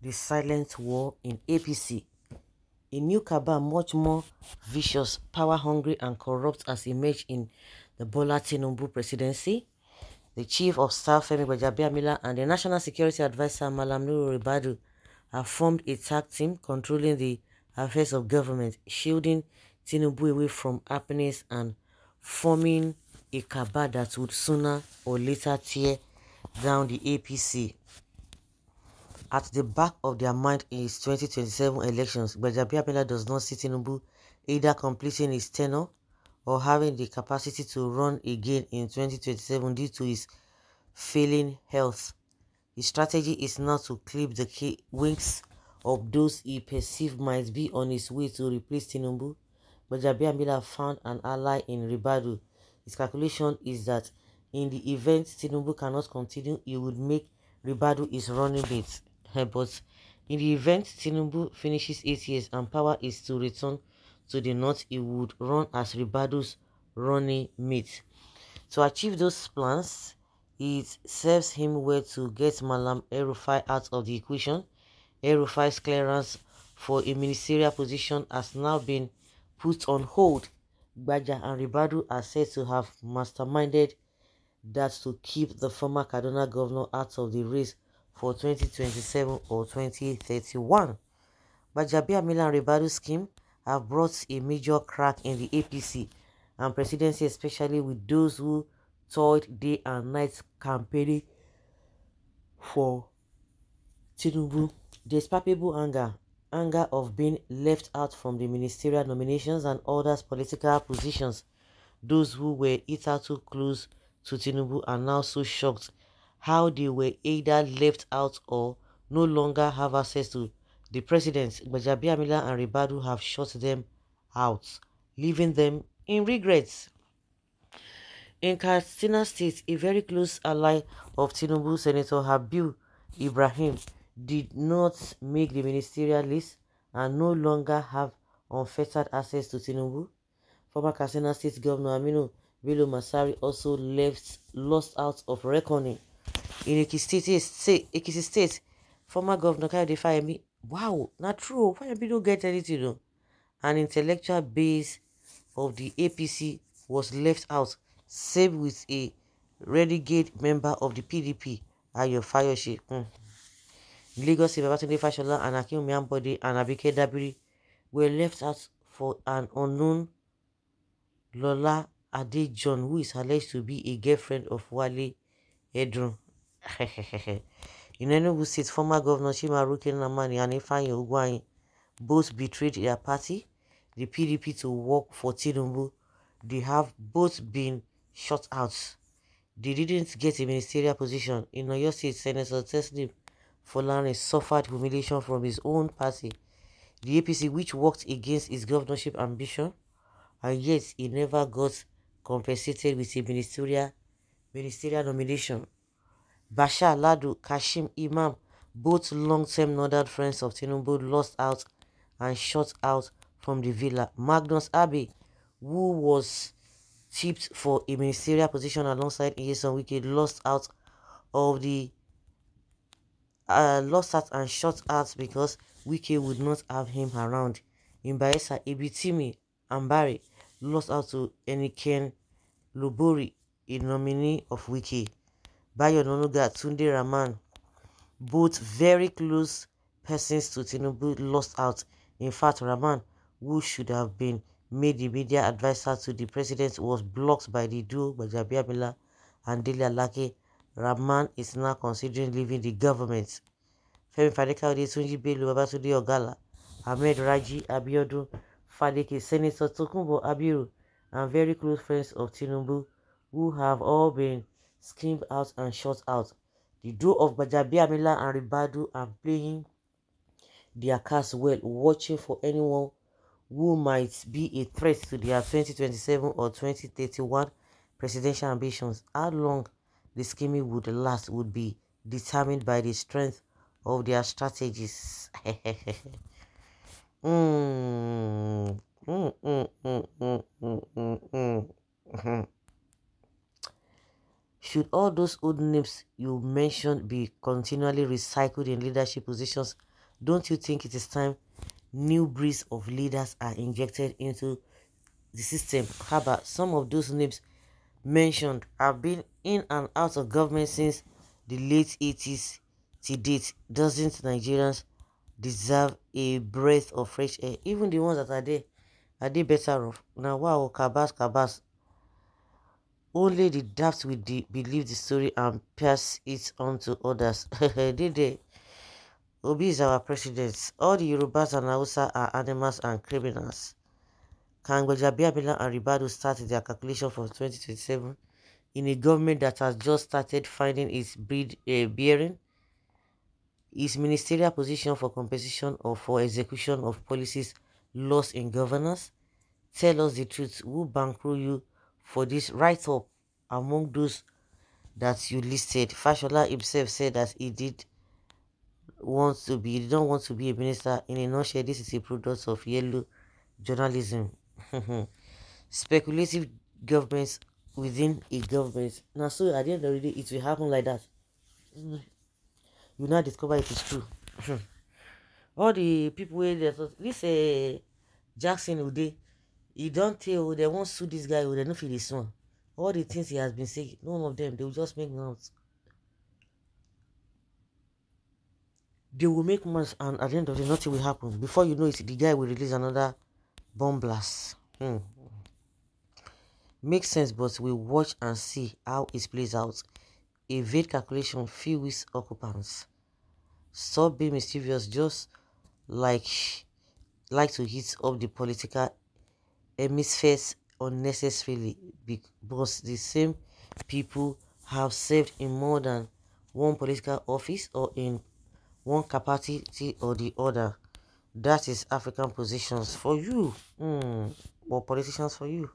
the silent war in APC. A new cabal much more vicious, power-hungry and corrupt has emerged in the Bola Tinubu presidency. The Chief of Staff Femi Gbajabiamila and the National Security Advisor Malam Ribadu have formed a tag team controlling the affairs of government, shielding Tinubu away from happiness and forming a cabal that would sooner or later tear down the APC. At the back of their mind is 2027 elections. Gbajabiamila does not see Tinubu either completing his tenure or having the capacity to run again in 2027 due to his failing health. His strategy is now to clip the wings of those he perceived might be on his way to replace Tinubu. Gbajabiamila found an ally in Ribadu. His calculation is that in the event Tinubu cannot continue, he would make Ribadu his running mate. But in the event Tinubu finishes 8 years and power is to return to the north, he would run as Ribadu's running mate. To achieve those plans, it serves him well to get Malam El-Rufai out of the equation. El-Rufai's clearance for a ministerial position has now been put on hold. Gbaja and Ribadu are said to have masterminded that to keep the former Kaduna governor out of the race for 2027 or 2031. Gbajabiamila and Ribadu's scheme have brought a major crack in the APC and presidency, especially with those who toiled day and night campaigning for Tinubu. There's palpable anger of being left out from the ministerial nominations and others political positions. Those who were hitherto close to Tinubu are now so shocked how they were either left out or no longer have access to the president. Gbajabiamila and Ribadu have shut them out, leaving them in regrets. In Katsina State, a very close ally of Tinubu, Senator Habibu Ibrahim, did not make the ministerial list and no longer have unfettered access to Tinubu. Former Katsina State Governor Aminu Bello Masari also lost out of reckoning. In Ekiti State, former Governor Kayode Fayemi, wow, not true, Fayemi don't get anything, no. An intellectual base of the APC was left out, same with a renegade member of the PDP, Ayo Fayose. Lagos Babatunde Fashola and Akinwumi Ambode and Abike Dabiri were left out for an unknown Lola Adejon, who is alleged to be a girlfriend of Wale Edun. In Enugu State, former Governor Chimaruke Namani and Ifeanyi Ugwuanyi both betrayed their party, the PDP, to work for Tinubu. They have both been shut out. They didn't get a ministerial position. In Oyo State, Senator Teslim Folani suffered humiliation from his own party, the APC, which worked against his governorship ambition, and yet he never got compensated with a ministerial nomination. Bashar Ladu, Kashim Imam, both long-term northern friends of Tinubu, lost out and shut out from the villa. Magnus Abbey, who was tipped for a ministerial position alongside Nyesom Wike, lost out and shut out because Wike would not have him around. In Bayelsa, Ibitimi Ambari lost out to Eniken Lobori, a nominee of Wike. Bayo Nonuga, Tunde Rahman, both very close persons to Tinubu, lost out. In fact, Rahman, who should have been made the media advisor to the president, was blocked by the duo Gbajabiamila and Dele Alake. Rahman is now considering leaving the government. Femi Fadekaode, Tunji Bello, Babatunde Ogala, Ahmed Raji Abiodun, Fadeke, Senator Tokunbo Abiru, and very close friends of Tinubu, who have all been skimmed out and shut out. The duo of Gbajabiamila and Ribadu are playing their cards well, watching for anyone who might be a threat to their 2027 or 2031 presidential ambitions. How long the scheming would last would be determined by the strength of their strategies. Should all those old names you mentioned be continually recycled in leadership positions Don't you think it is time new breeds of leaders are injected into the system? How about some of those names mentioned have been in and out of government since the late 80s to date? Doesn't Nigerians deserve a breath of fresh air? Even the ones that are they better off? Now wow, cabas. Only the daft will believe the story and pass it on to others. They Obi is our president. All the Yorubas and Hausa are animals and criminals. Can Gbajabiamila and Ribadu start their calculation for 2027 in a government that has just started finding its bearing? Is ministerial position for compensation or for execution of policies lost in governance? Tell us the truth. Who bankroll you for this write-up among those that you listed? Fashola himself said that he don't want to be a minister. In a nutshell, this is a product of yellow journalism. Speculative governments within a government. Now, so at the end of the day, it will happen like that. You now discover it is true. All the people where they thought this Jackson Ude, he don't tell they won't sue this guy, they don't feel this one. All the things he has been saying, none of them, they will just make notes. They will make months, and at the end of the day, nothing will happen. Before you know it, the guy will release another bomb blast. Makes sense, but we watch and see how it plays out. A vague calculation few weeks occupants. Stop being mischievous, just like to hit up the political hemispheres unnecessarily, because the same people have served in more than one political office or in one capacity or the other. That is African positions for you, or politicians for you.